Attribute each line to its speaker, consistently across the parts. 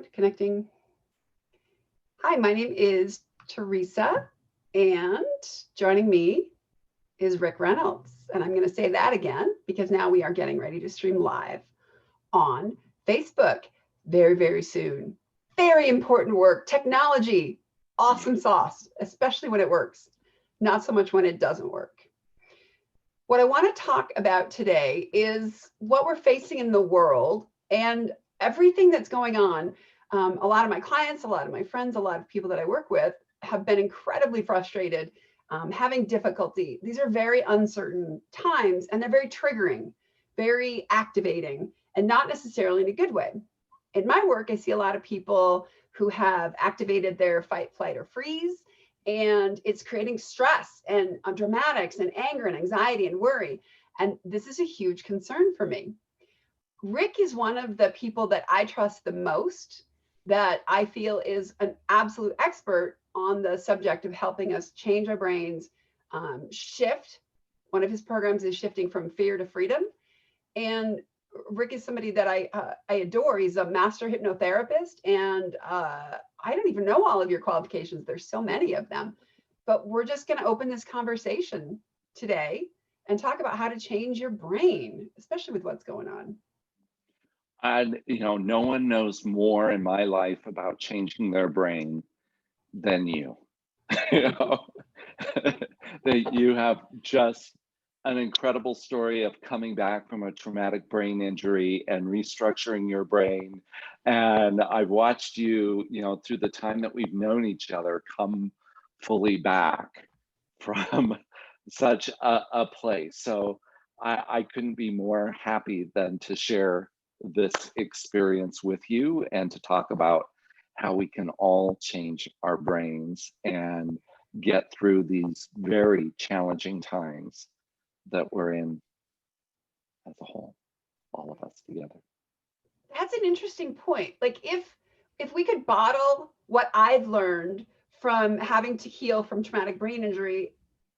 Speaker 1: Sound connecting. Hi, my name is Theresa, and joining me is Reynolds. And I'm going to say that again because now we are getting ready to stream live on Facebook very, very soon. Very important work. Technology, awesome sauce, especially when it works. Not so much when it doesn't work. What I want to talk about today is what we're facing in the world and everything that's going on. A lot of my clients, a lot of my friends, a lot of people that I work with have been incredibly frustrated, having difficulty. These are very uncertain times and they're very triggering, very activating, and not necessarily in a good way. In my work, I see a lot of people who have activated their fight, flight, or freeze, and it's creating stress and dramatics and anger and anxiety and worry. And this is a huge concern for me. Rick is one of the people that I trust the most, that I feel is an absolute expert on the subject of helping us change our brains, shift. One of his programs is shifting from fear to freedom. And Rick is somebody that I adore. He's a master hypnotherapist, and I don't even know all of your qualifications. There's so many of them, but we're just going to open this conversation today and talk about how to change your brain, especially with what's going on.
Speaker 2: And no one knows more in my life about changing their brain than you. That you have just an incredible story of coming back from a traumatic brain injury and restructuring your brain. And I've watched you, through the time that we've known each other, come fully back from such a place. So I couldn't be more happy than to share this experience with you and to talk about how we can all change our brains and get through these very challenging times that we're in as a whole, all of us together.
Speaker 1: That's an interesting point. Like if we could bottle what I've learned from having to heal from traumatic brain injury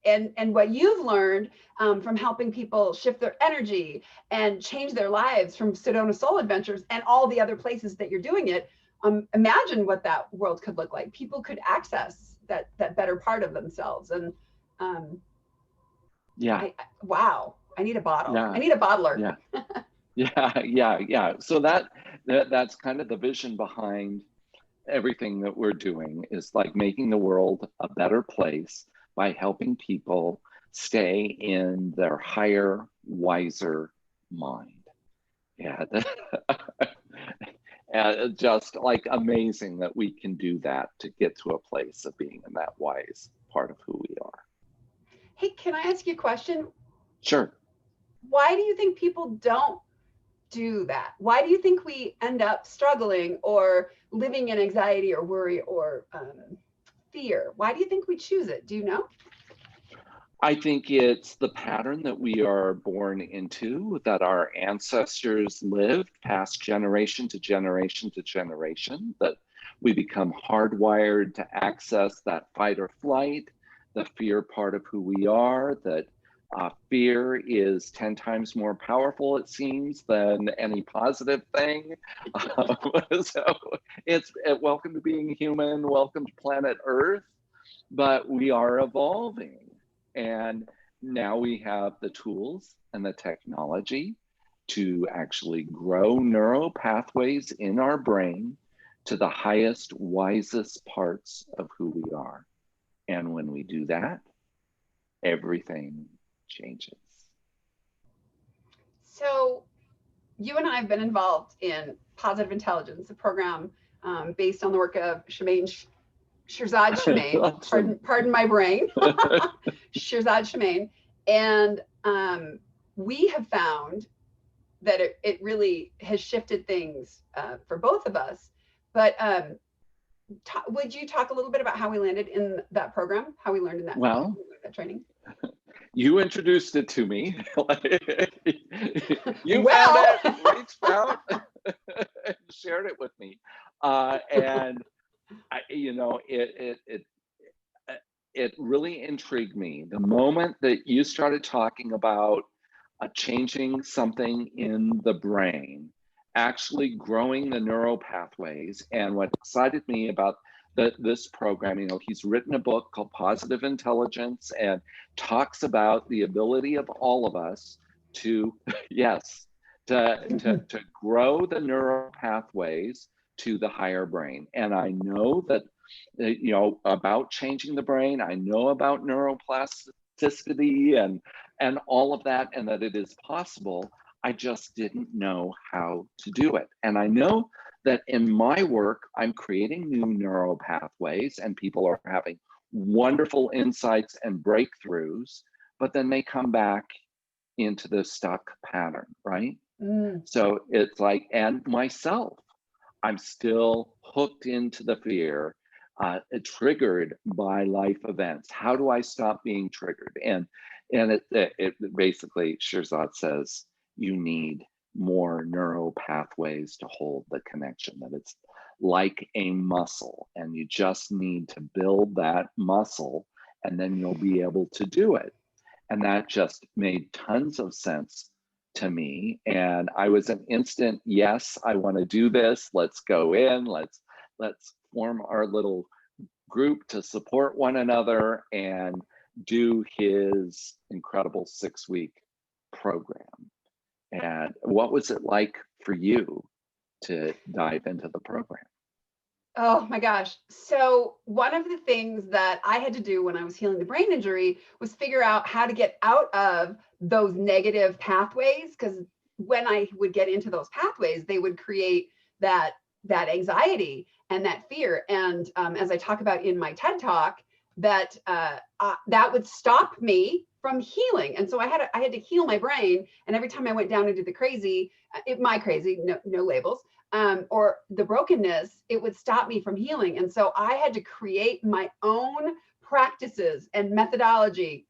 Speaker 1: and what you've learned from helping people shift their energy and change their lives from Sedona Soul Adventures and all the other places that you're doing it, imagine what that world could look like. People could access that better part of themselves. And wow, I need a bottle. Yeah. I need a bottler.
Speaker 2: Yeah. So that's kind of the vision behind everything that we're doing, is like making the world a better place by helping people stay in their higher, wiser mind. Yeah. And just like amazing that we can do that to get to a place of being in that wise part of who we are.
Speaker 1: Hey, can I ask you a question?
Speaker 2: Sure.
Speaker 1: Why do you think people don't do that? Why do you think we end up struggling or living in anxiety or worry or fear? Why do you think we choose it? Do you know?
Speaker 2: I think it's the pattern that we are born into, that our ancestors lived, passed generation to generation to generation, that we become hardwired to access that fight or flight, the fear part of who we are, that fear is 10 times more powerful, it seems, than any positive thing. So it's welcome to being human, welcome to planet Earth, but we are evolving. And now we have the tools and the technology to actually grow neural pathways in our brain to the highest, wisest parts of who we are. And when we do that, everything changes.
Speaker 1: So you and I have been involved in Positive Intelligence, a program based on the work of Shirzad Chamine, pardon my brain, Shirzad Chamine. And we have found that it really has shifted things for both of us. But would you talk a little bit about how we landed in that program, how we learned in that, that training?
Speaker 2: You introduced it to me. You found it, reached out, and shared it with me. And it really intrigued me. The moment that you started talking about changing something in the brain actually growing the neural pathways. And what excited me about this program, you know, he's written a book called Positive Intelligence and talks about the ability of all of us to, yes, to grow the neural pathways to the higher brain. And I know that, you know, about changing the brain, I know about neuroplasticity and all of that, and that it is possible. I just didn't know how to do it. And I know that in my work, I'm creating new neural pathways and people are having wonderful insights and breakthroughs, but then they come back into the stuck pattern, right? So it's like, and myself, I'm still hooked into the fear, triggered by life events. How do I stop being triggered? And it basically, Shirzad says, you need more neural pathways to hold the connection, that it's like a muscle and you just need to build that muscle and then you'll be able to do it. And that just made tons of sense to me. And I was an instant, yes, I want to do this. Let's go in, let's form our little group to support one another and do his incredible 6-week program. And what was it like for you to dive into the program?
Speaker 1: Oh my gosh. So one of the things that I had to do when I was healing the brain injury was figure out how to get out of those negative pathways. Because when I would get into those pathways, they would create that anxiety and that fear. And as I talk about in my TED Talk, that that would stop me from healing. And so I had to heal my brain. And every time I went down into the crazy, my crazy, no labels, or the brokenness, it would stop me from healing. And so I had to create my own practices and methodology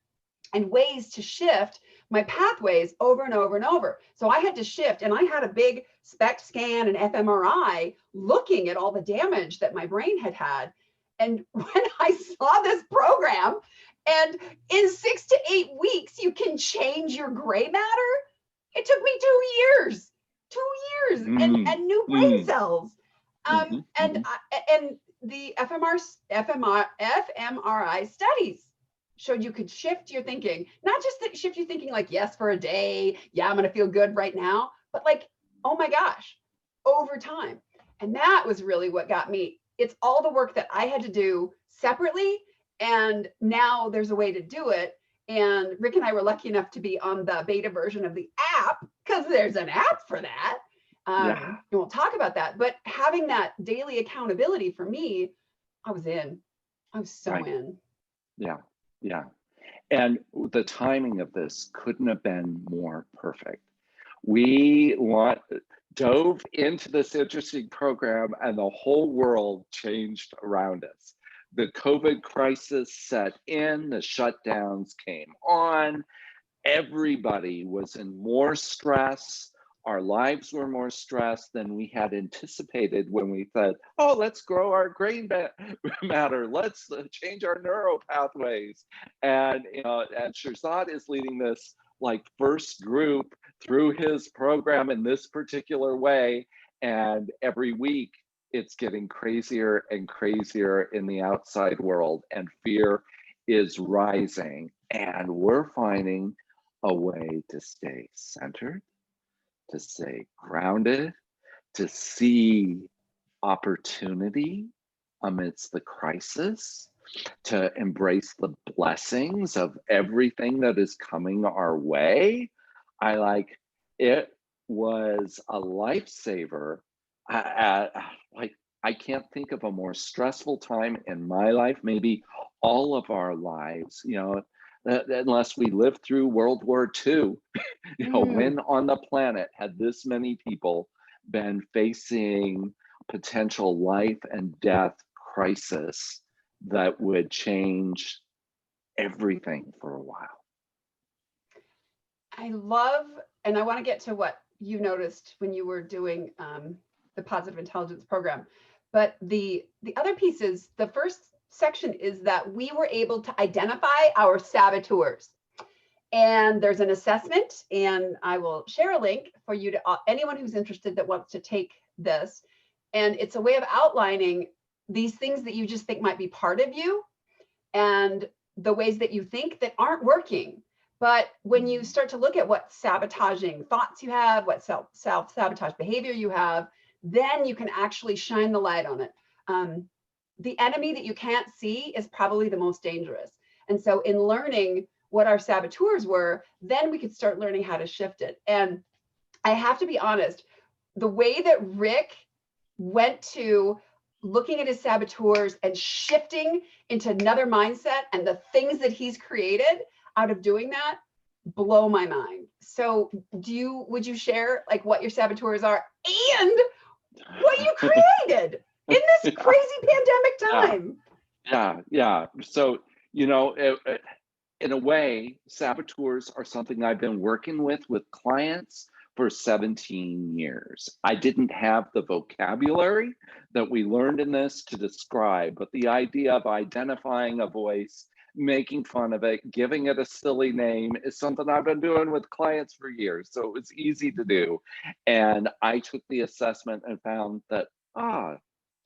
Speaker 1: and ways to shift my pathways over and over and over. So I had to shift, and I had a big SPECT scan and fMRI looking at all the damage that my brain had had. And when I saw this program, and in 6 to 8 weeks, you can change your gray matter, it took me 2 years. 2 years and new brain cells. And the fMRI studies showed you could shift your thinking, not just that shift your thinking like, yes, for a day, yeah, I'm going to feel good right now, but like, oh my gosh, over time. And that was really what got me. It's all the work that I had to do separately. And now there's a way to do it. And Rick and I were lucky enough to be on the beta version of the app, because there's an app for that. And we'll talk about that. But having that daily accountability for me, I was in. I was so in.
Speaker 2: Yeah, yeah. And the timing of this couldn't have been more perfect. We dove into this interesting program and the whole world changed around us. The COVID crisis set in, the shutdowns came on, everybody was in more stress. Our lives were more stressed than we had anticipated when we said, oh, let's grow our brain matter. Let's change our neural pathways. And, you know, and Shirzad is leading this like first group through his program in this particular way. And every week it's getting crazier and crazier in the outside world, and fear is rising. And we're finding a way to stay centered, to stay grounded, to see opportunity amidst the crisis, to embrace the blessings of everything that is coming our way. It was a lifesaver. I can't think of a more stressful time in my life, maybe all of our lives, you know, unless we lived through World War II. You know, when on the planet had this many people been facing potential life and death crisis that would change everything for a while?
Speaker 1: I love, and I want to get to what you noticed when you were doing the Positive Intelligence program. But the other piece is, the first section is that we were able to identify our saboteurs. And there's an assessment, and I will share a link for you to anyone who's interested that wants to take this. And it's a way of outlining these things that you just think might be part of you and the ways that you think that aren't working. But when you start to look at what sabotaging thoughts you have, what self-sabotage behavior you have, then you can actually shine the light on it. The enemy that you can't see is probably the most dangerous. And so in learning what our saboteurs were, then we could start learning how to shift it. And I have to be honest, the way that Rick went to looking at his saboteurs and shifting into another mindset and the things that he's created out of doing that blow my mind. So would you share like what your saboteurs are and what you created in this crazy pandemic time?
Speaker 2: Yeah. So, in a way, saboteurs are something I've been working with clients for 17 years. I didn't have the vocabulary that we learned in this to describe, but the idea of identifying a voice, making fun of it, giving it a silly name is something I've been doing with clients for years. So it was easy to do. And I took the assessment and found that,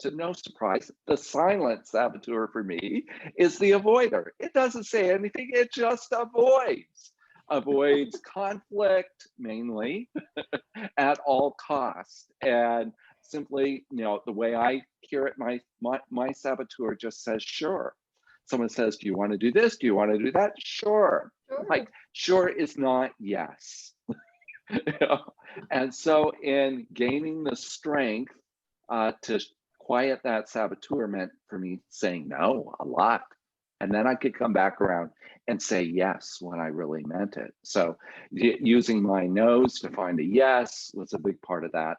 Speaker 2: to no surprise, the silent saboteur for me is the avoider. It doesn't say anything, it just avoids conflict mainly at all costs. And simply, the way I hear it, my saboteur just says, sure. Someone says, do you want to do this? Do you want to do that? Sure. Like, sure is not yes. And so in gaining the strength to quiet that saboteur meant for me saying no a lot. And then I could come back around and say yes when I really meant it. So using my no's to find a yes was a big part of that.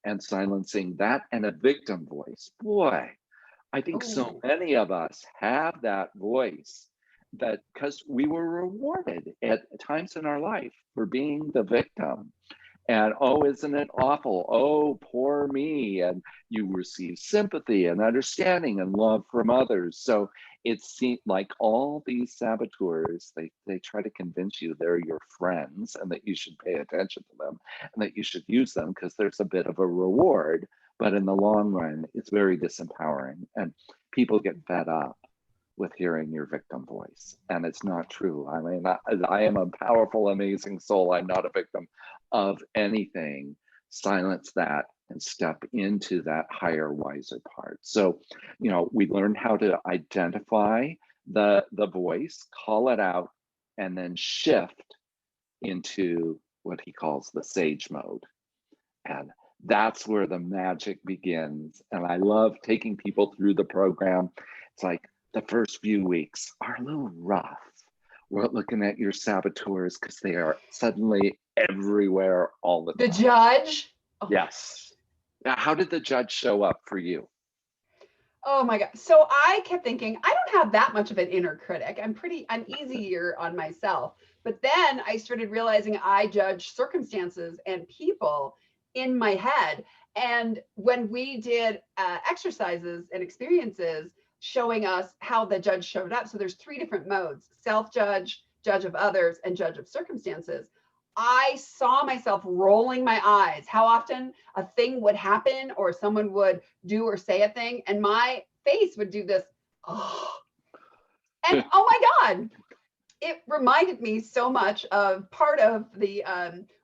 Speaker 2: And silencing that and a victim voice. Boy, I think so many of us have that voice that because we were rewarded at times in our life for being the victim. And isn't it awful? Oh, poor me. And you receive sympathy and understanding and love from others. So it seemed like all these saboteurs, they try to convince you they're your friends and that you should pay attention to them and that you should use them because there's a bit of a reward. But in the long run, it's very disempowering. And people get fed up with hearing your victim voice. And it's not true. I mean, I am a powerful, amazing soul. I'm not a victim of anything. Silence that and step into that higher, wiser part. So, we learned how to identify the voice, call it out, and then shift into what he calls the sage mode. And that's where the magic begins. And I love taking people through the program. It's like, the first few weeks are a little rough. We're looking at your saboteurs because they are suddenly everywhere all the time.
Speaker 1: The judge?
Speaker 2: Oh. Yes. Now, how did the judge show up for you?
Speaker 1: Oh my God. So I kept thinking, I don't have that much of an inner critic. I'm easier on myself. But then I started realizing I judge circumstances and people in my head. And when we did exercises and experiences, showing us how the judge showed up. So there's 3 different modes: self-judge, judge of others, and judge of circumstances. I saw myself rolling my eyes, how often a thing would happen or someone would do or say a thing, and my face would do this, and oh my God, it reminded me so much of part of the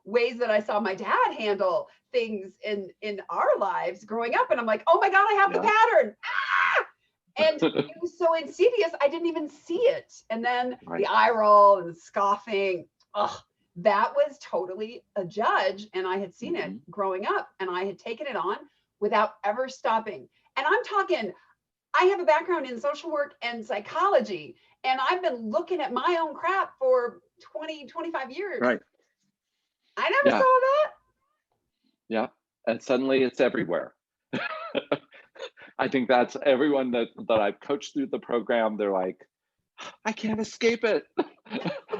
Speaker 1: ways that I saw my dad handle things in our lives growing up. And I'm like, oh my God, I have the pattern. And it was so insidious, I didn't even see it. And then the eye roll and the scoffing, that was totally a judge. And I had seen it growing up and I had taken it on without ever stopping. And I'm talking, I have a background in social work and psychology, and I've been looking at my own crap for 20, 25 years.
Speaker 2: Right.
Speaker 1: I never saw that.
Speaker 2: Yeah. And suddenly it's everywhere. I think that's everyone that I've coached through the program. They're like, I can't escape it.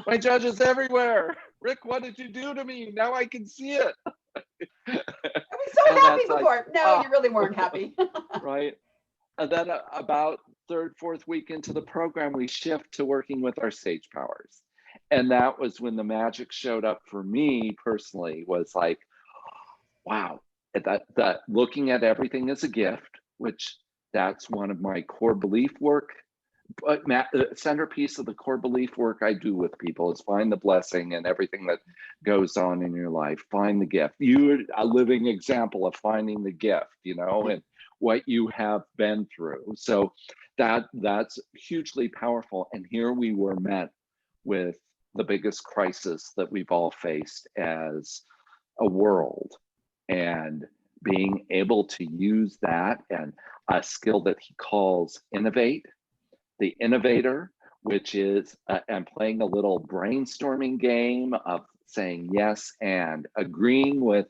Speaker 2: My judge is everywhere. Rick, what did you do to me? Now I can see it.
Speaker 1: I was so happy before. Like, no, you really weren't happy.
Speaker 2: Right. And then about 3rd, 4th week into the program, we shift to working with our sage powers. And that was when the magic showed up for me personally, was like, wow, that looking at everything as a gift, which that's one of my core belief work. But the centerpiece of the core belief work I do with people is find the blessing in everything that goes on in your life. Find the gift. You're a living example of finding the gift, and what you have been through. So that's hugely powerful. And here we were met with the biggest crisis that we've all faced as a world, and being able to use that and a skill that he calls innovate, the innovator, which is and playing a little brainstorming game of saying yes and agreeing with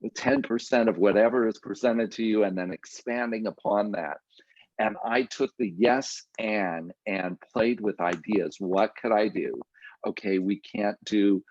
Speaker 2: 10% of whatever is presented to you, and then expanding upon that. And I took the yes and played with ideas. What could I do? Okay, we can't do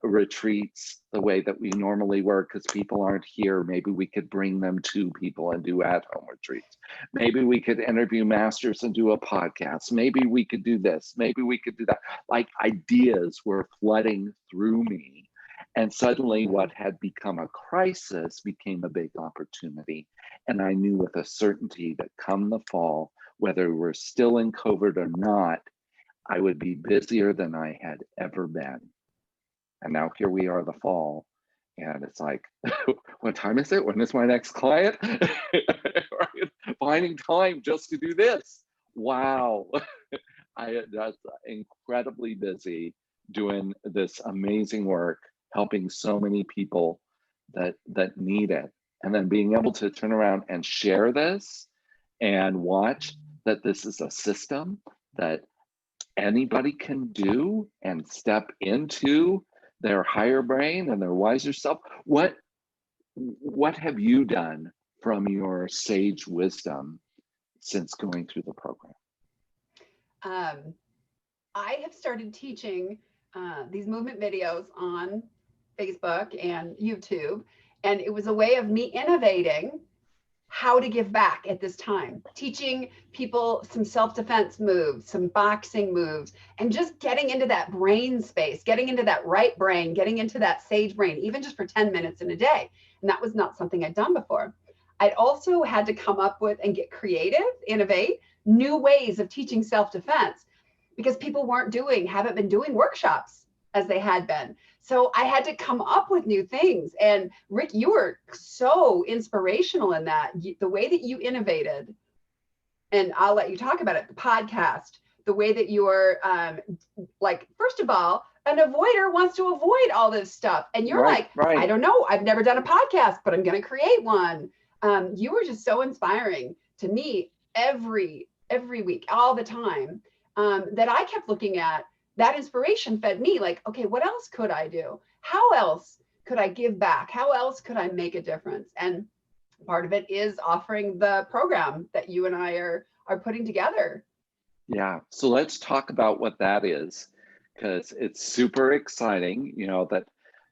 Speaker 2: retreats the way that we normally work because people aren't here. Maybe we could bring them to people and do at-home retreats. Maybe we could interview masters and do a podcast. Maybe we could do this. Maybe we could do that. Like, ideas were flooding through me. And suddenly what had become a crisis became a big opportunity. And I knew with a certainty that come the fall, whether we're still in COVID or not, I would be busier than I had ever been. And now here we are, the fall, and it's like, what time is it? When is my next client? Right? Finding time just to do this. Wow. That's incredibly busy doing this amazing work, helping so many people that need it. And then being able to turn around and share this and watch that this is a system that anybody can do and step into their higher brain and their wiser self. What have you done from your sage wisdom since going through the program?
Speaker 1: I have started teaching these movement videos on Facebook and YouTube, and it was a way of me innovating how to give back at this time, teaching people some self-defense moves, some boxing moves, and just getting into that brain space, getting into that right brain, getting into that sage brain, even just for 10 minutes in a day. And that was not something I'd done before. I'd also had to come up with and get creative, innovate new ways of teaching self-defense, because people haven't been doing workshops as they had been. So I had to come up with new things. And Rick, you were so inspirational in that. The way that you innovated, and I'll let you talk about it, the podcast, the way that you're like, first of all, an avoider wants to avoid all this stuff. And you're
Speaker 2: right.
Speaker 1: I don't know, I've never done a podcast, but I'm going to create one. You were just so inspiring to me every week, all the time, that I kept looking at. That inspiration fed me like, okay, what else could I do? How else could I give back? How else could I make a difference? And part of it is offering the program that you and I are putting together.
Speaker 2: Yeah, so let's talk about what that is, because it's super exciting, that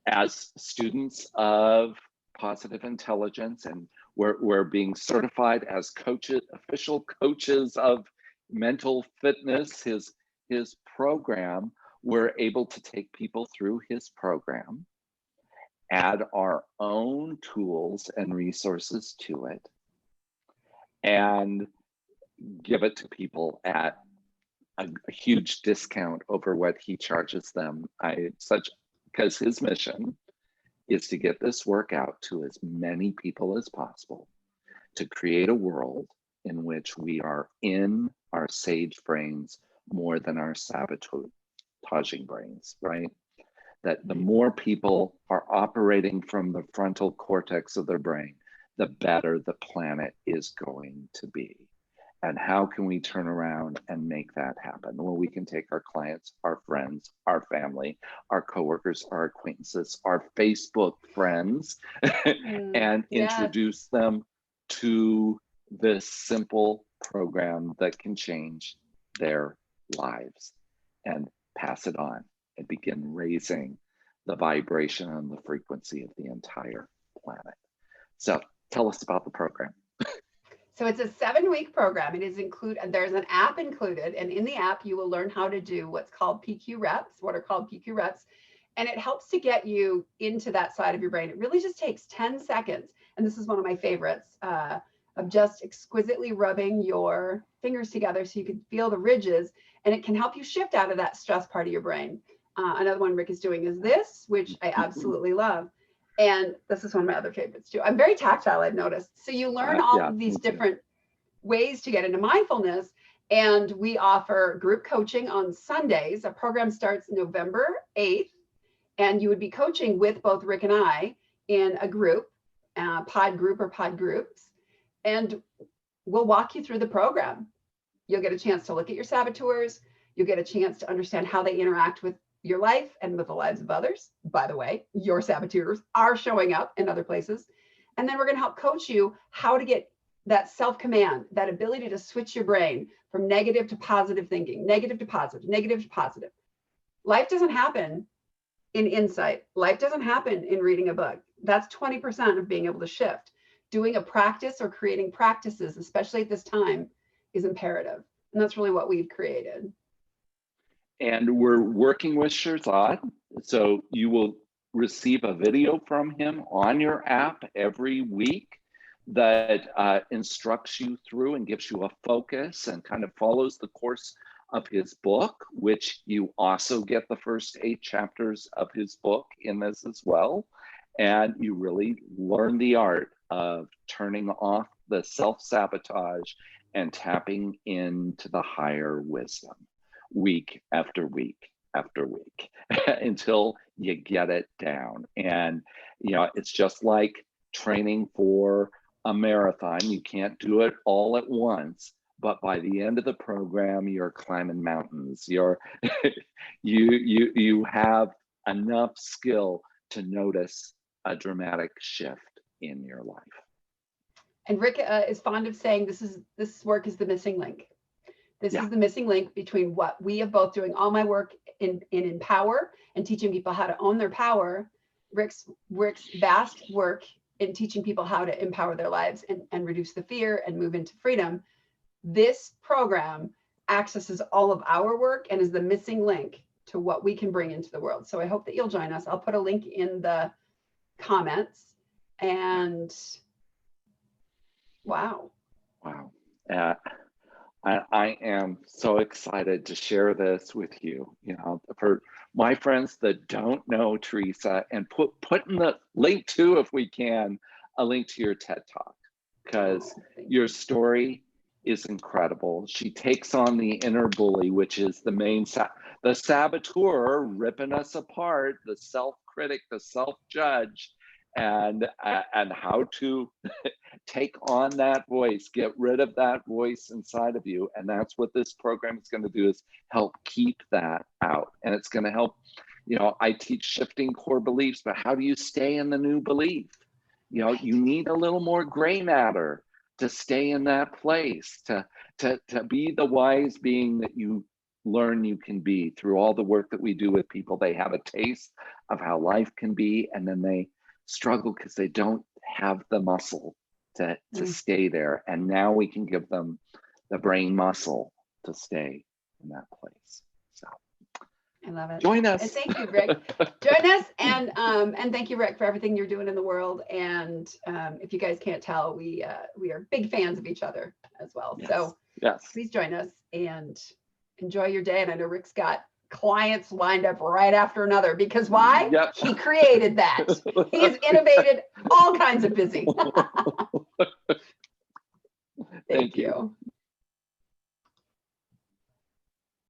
Speaker 2: as students of positive intelligence, and we're being certified as coaches, official coaches of mental fitness, his program, we're able to take people through his program, add our own tools and resources to it, and give it to people at a huge discount over what he charges them. Because his mission is to get this work out to as many people as possible, to create a world in which we are in our sage brains more than our sabotaging brains, right? That the more people are operating from the frontal cortex of their brain, the better the planet is going to be. And how can we turn around and make that happen? Well, we can take our clients, our friends, our family, our coworkers, our acquaintances, our Facebook friends, and introduce them to this simple program that can change their lives, and pass it on and begin raising the vibration and the frequency of the entire planet. So tell us about the program.
Speaker 1: So it's a 7-week program. It is there's an app included, and in the app you will learn how to do what's called PQ reps, what are called PQ reps, and it helps to get you into that side of your brain. It really just takes 10 seconds, and this is one of my favorites, of just exquisitely rubbing your fingers together so you can feel the ridges, and it can help you shift out of that stress part of your brain. Another one Rick is doing is this, which I absolutely love. And this is one of my other favorites too. I'm very tactile, I've noticed. So you learn all of these different ways to get into mindfulness. And we offer group coaching on Sundays. Our program starts November 8th. And you would be coaching with both Rick and I in a group, pod group or pod groups. And we'll walk you through the program. You'll get a chance to look at your saboteurs. You'll get a chance to understand how they interact with your life and with the lives of others. By the way, your saboteurs are showing up in other places. And then we're going to help coach you how to get that self-command, that ability to switch your brain from negative to positive thinking, negative to positive, negative to positive. Life doesn't happen in insight. Life doesn't happen in reading a book. That's 20% of being able to shift. Doing a practice or creating practices, especially at this time, is imperative. And that's really what we've created.
Speaker 2: And we're working with Shirzad. So you will receive a video from him on your app every week that instructs you through and gives you a focus and kind of follows the course of his book, which you also get the first 8 chapters of his book in this as well. And you really learn the art of turning off the self-sabotage and tapping into the higher wisdom week after week after week until you get it down. And, you know, it's just like training for a marathon. You can't do it all at once, but by the end of the program, you're climbing mountains. You have enough skill to notice a dramatic shift in your life.
Speaker 1: And Rick is fond of saying this work is the missing link. This is the missing link between what we are both doing, all my work in Empower and teaching people how to own their power, Rick's vast work in teaching people how to empower their lives and reduce the fear and move into freedom. This program accesses all of our work and is the missing link to what we can bring into the world. So I hope that you'll join us. I'll put a link in the comments. And wow.
Speaker 2: I am so excited to share this with you. You know, for my friends that don't know Theresa, and put in the link too, if we can, a link to your TED Talk, because your story is incredible. She takes on the inner bully, which is the main the saboteur ripping us apart, the self-critic, the self-judge, and how to take on that voice, get rid of that voice inside of you. And that's what this program is going to do, is help keep that out. And it's going to help, you know, I teach shifting core beliefs, but how do you stay in the new belief? You know, you need a little more gray matter to stay in that place, to be the wise being that you learn you can be through all the work that we do with people. They have a taste of how life can be, and then they struggle because they don't have the muscle to stay there. And now we can give them the brain muscle to stay in that place. So
Speaker 1: I love it.
Speaker 2: Join us.
Speaker 1: And thank you, Rick. Join us, and thank you, Rick, for everything you're doing in the world. And if you guys can't tell, we are big fans of each other as well.
Speaker 2: Yes.
Speaker 1: So please join us and enjoy your day. And I know Rick's got clients lined up right after another, because why?
Speaker 2: Yep.
Speaker 1: He created that. He's innovated all kinds of busy. Thank you.